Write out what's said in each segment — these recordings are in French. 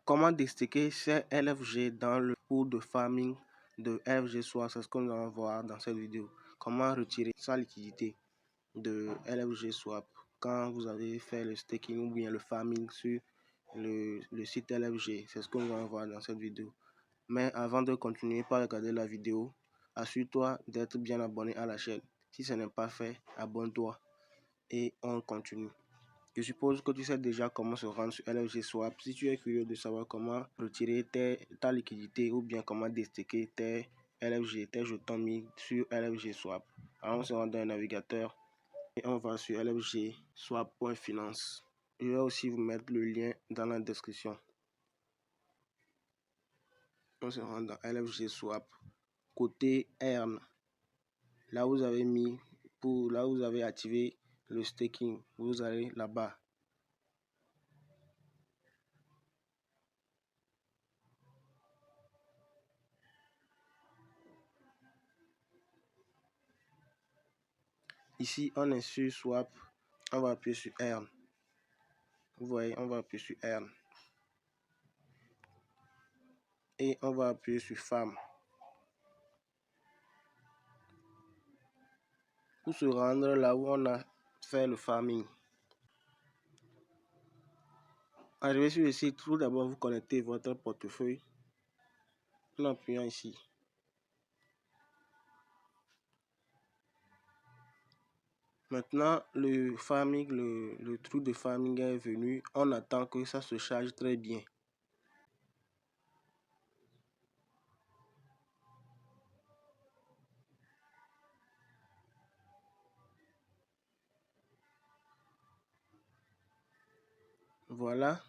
Comment déstacker ces LFG dans le pool de farming de LFG Swap? C'est ce que nous allons voir dans cette vidéo. Comment retirer sa liquidité de LFG Swap quand vous avez fait le staking ou bien le farming sur le site LFG. C'est ce que nous allons voir dans cette vidéo. Mais avant de continuer par regarder la vidéo, assure-toi d'être bien abonné à la chaîne. Si ce n'est pas fait, abonne-toi et on continue. Je suppose que tu sais déjà comment se rendre sur LFG Swap. Si tu es curieux de savoir comment retirer ta liquidité ou bien comment déstacker tes LFG, tes jetons mis sur LFG Swap, alors on se rend dans un navigateur et on va sur lfgswap.finance. Je vais aussi vous mettre le lien dans la description. On se rend dans LFG Swap. Côté Earn, là vous avez mis là vous avez activé le staking, vous allez là-bas. Ici on est sur Swap, on va appuyer sur Earn. Vous voyez, on va appuyer sur Earn. Et on va appuyer sur Farm. Pour se rendre là où on a fait le farming. Arrivé sur le site, tout d'abord vous connectez votre portefeuille en appuyant ici. Maintenant, le farming, le truc de farming est venu. On attend que ça se charge très bien. Voilà,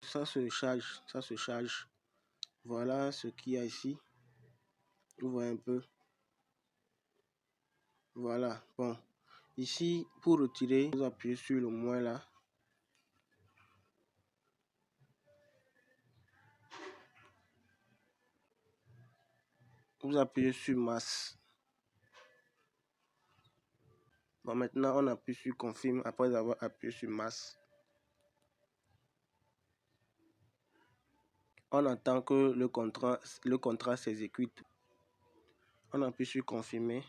ça se charge, ça se charge. Voilà ce qu'il y a ici. Vous voyez un peu. Voilà, bon. Ici, pour retirer, vous appuyez sur le moins là. Vous appuyez sur masse. Bon, maintenant, on appuie sur confirme après avoir appuyé sur masse. On attend que le contrat s'exécute. On appuie sur confirmer.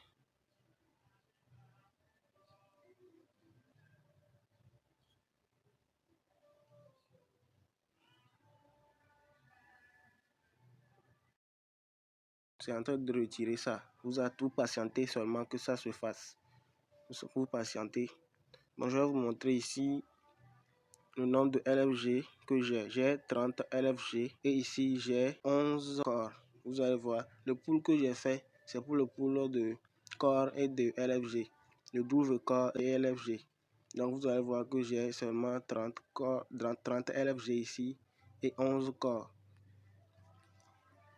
C'est en train de retirer ça. Vous avez tout patienter seulement que ça se fasse. Vous patientez. Bon, je vais vous montrer ici le nombre de LFG que j'ai. J'ai 30 LFG et ici j'ai 11 corps. Vous allez voir, le pool que j'ai fait, c'est pour le pool de corps et de LFG. Le 12 corps et LFG. Donc vous allez voir que j'ai seulement 30 corps, 30 LFG ici et 11 corps.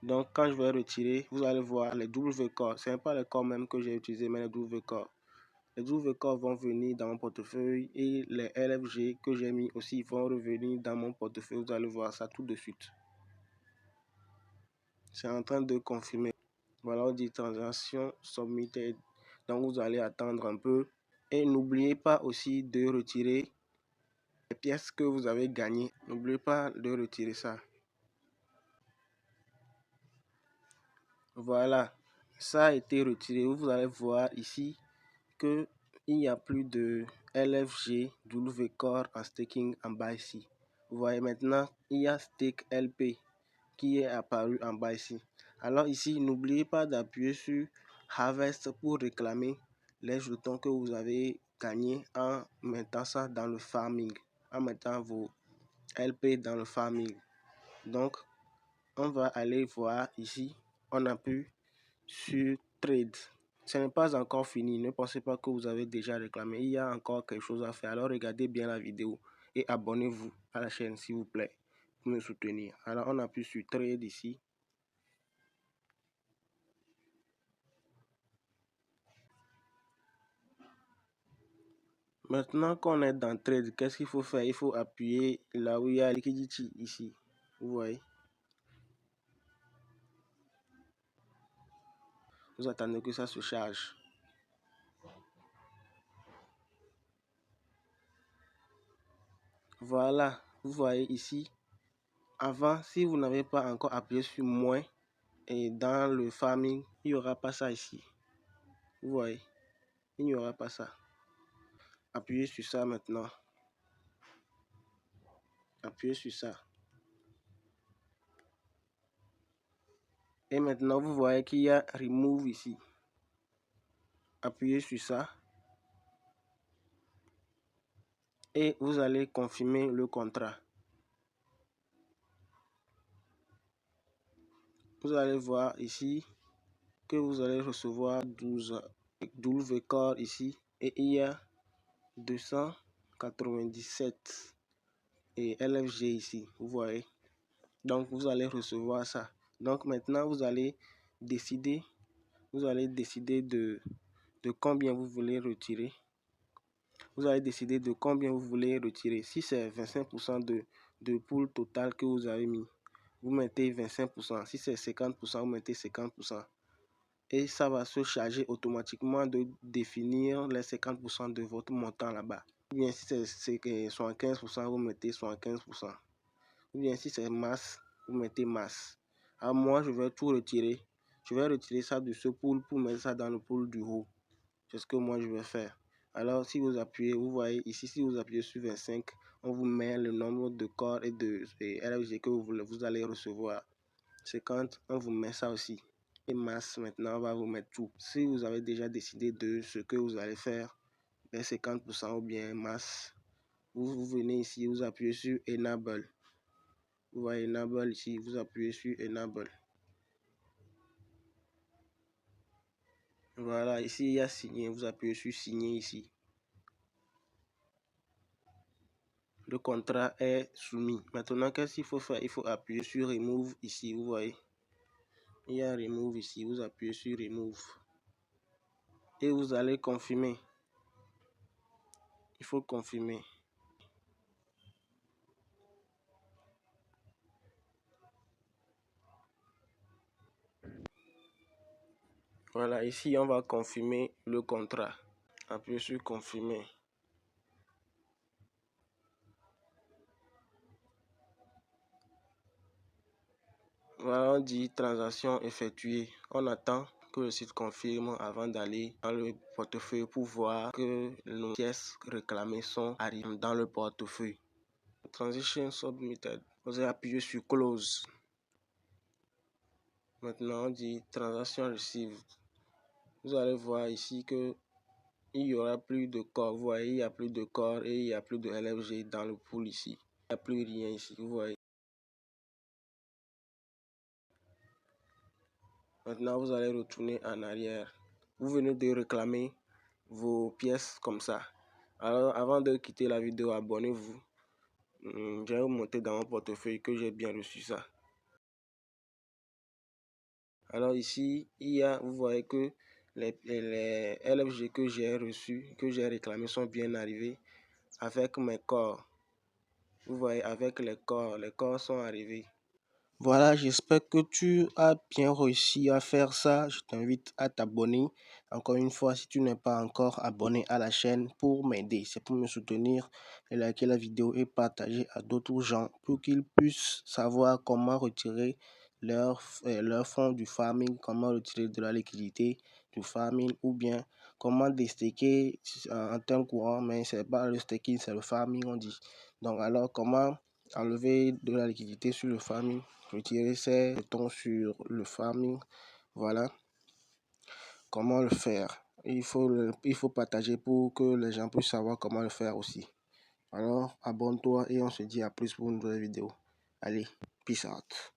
Donc quand je vais retirer, vous allez voir les W corps. Ce n'est pas les corps même que j'ai utilisé, mais les W corps. Les W corps vont venir dans mon portefeuille et les LFG que j'ai mis aussi vont revenir dans mon portefeuille. Vous allez voir ça tout de suite. C'est en train de confirmer. Voilà, on dit transaction submitted. Donc vous allez attendre un peu. Et n'oubliez pas aussi de retirer les pièces que vous avez gagnées. N'oubliez pas de retirer ça. Voilà, ça a été retiré. Vous allez voir ici que il n'y a plus de LFG W Core en staking en bas ici. Vous voyez maintenant, il y a Stake LP qui est apparu en bas ici. Alors ici, n'oubliez pas d'appuyer sur Harvest pour réclamer les jetons que vous avez gagnés en mettant ça dans le farming, en mettant vos LP dans le farming. Donc, on va aller voir ici, on appuie sur Trade. Ce n'est pas encore fini, ne pensez pas que vous avez déjà réclamé, il y a encore quelque chose à faire. Alors regardez bien la vidéo et abonnez-vous à la chaîne s'il vous plaît pour me soutenir. Alors on appuie sur Trade ici. Maintenant qu'on est dans Trade, qu'est-ce qu'il faut faire? Il faut appuyer là où il y a Liquidity ici. Vous voyez? Vous attendez que ça se charge. Voilà, vous voyez ici Avant, si vous n'avez pas encore appuyé sur moins, et dans le farming, il n'y aura pas ça ici. Vous voyez, il n'y aura pas ça. Appuyez sur ça maintenant. Appuyez sur ça. Et maintenant, vous voyez qu'il y a Remove ici. Appuyez sur ça. Et vous allez confirmer le contrat. Vous allez voir ici que vous allez recevoir 12 corps ici. Et il y a 297 et LFG ici. Vous voyez. Donc, vous allez recevoir ça. Donc, maintenant, vous allez décider de combien vous voulez retirer. Vous allez décider de combien vous voulez retirer. Si c'est 25% de pool total que vous avez mis, vous mettez 25%. Si c'est 50%, vous mettez 50%. Et ça va se charger automatiquement de définir les 50% de votre montant là-bas. Ou bien si c'est 75%, vous mettez 75%. Ou bien si c'est masse, vous mettez masse. Alors moi, je vais tout retirer. Je vais retirer ça de ce pool pour mettre ça dans le pool du haut. C'est ce que moi, je vais faire. Alors, si vous appuyez, vous voyez ici, si vous appuyez sur 25, on vous met le nombre de corps et de LFG que vous allez recevoir. 50, on vous met ça aussi. Et masse, maintenant, on va vous mettre tout. Si vous avez déjà décidé de ce que vous allez faire, les 50% ou bien masse, vous venez ici, vous appuyez sur Enable. Vous voyez Enable ici, vous appuyez sur Enable. Voilà, ici il y a signer, vous appuyez sur signer ici. Le contrat est soumis. Maintenant, qu'est-ce qu'il faut faire? Il faut appuyer sur Remove ici, vous voyez. Il y a Remove ici, vous appuyez sur Remove. Et vous allez confirmer. Il faut confirmer. Voilà, ici on va confirmer le contrat. Appuyez sur confirmer. Voilà, on dit transaction effectuée. On attend que le site confirme avant d'aller dans le portefeuille pour voir que nos pièces réclamées sont arrivées dans le portefeuille. Transaction submitted. Vous allez appuyer sur close. Maintenant, on dit transaction received. Vous allez voir ici que il n'y aura plus de corps. Vous voyez, il n'y a plus de corps et il n'y a plus de LFG dans le pool ici. Il n'y a plus rien ici. Vous voyez. Maintenant, vous allez retourner en arrière. Vous venez de réclamer vos pièces comme ça. Alors, avant de quitter la vidéo, abonnez-vous. Je vais vous montrer dans mon portefeuille que j'ai bien reçu ça. Alors ici, vous voyez que les LFG que j'ai reçus, que j'ai réclamés sont bien arrivés avec mes corps. Vous voyez, avec les corps sont arrivés. Voilà, j'espère que tu as bien réussi à faire ça. Je t'invite à t'abonner. Encore une fois, si tu n'es pas encore abonné à la chaîne pour m'aider, c'est pour me soutenir, et liker la vidéo et partager à d'autres gens pour qu'ils puissent savoir comment retirer leur fonds du farming, comment retirer de la liquidité du farming ou bien comment déstaker en temps courant, mais c'est pas le staking, c'est le farming on dit. Donc alors comment enlever de la liquidité sur le farming, retirer ces jetons sur le farming, voilà comment le faire. Il faut partager pour que les gens puissent savoir comment le faire aussi. Alors abonne-toi et on se dit à plus pour une nouvelle vidéo. Allez, peace out.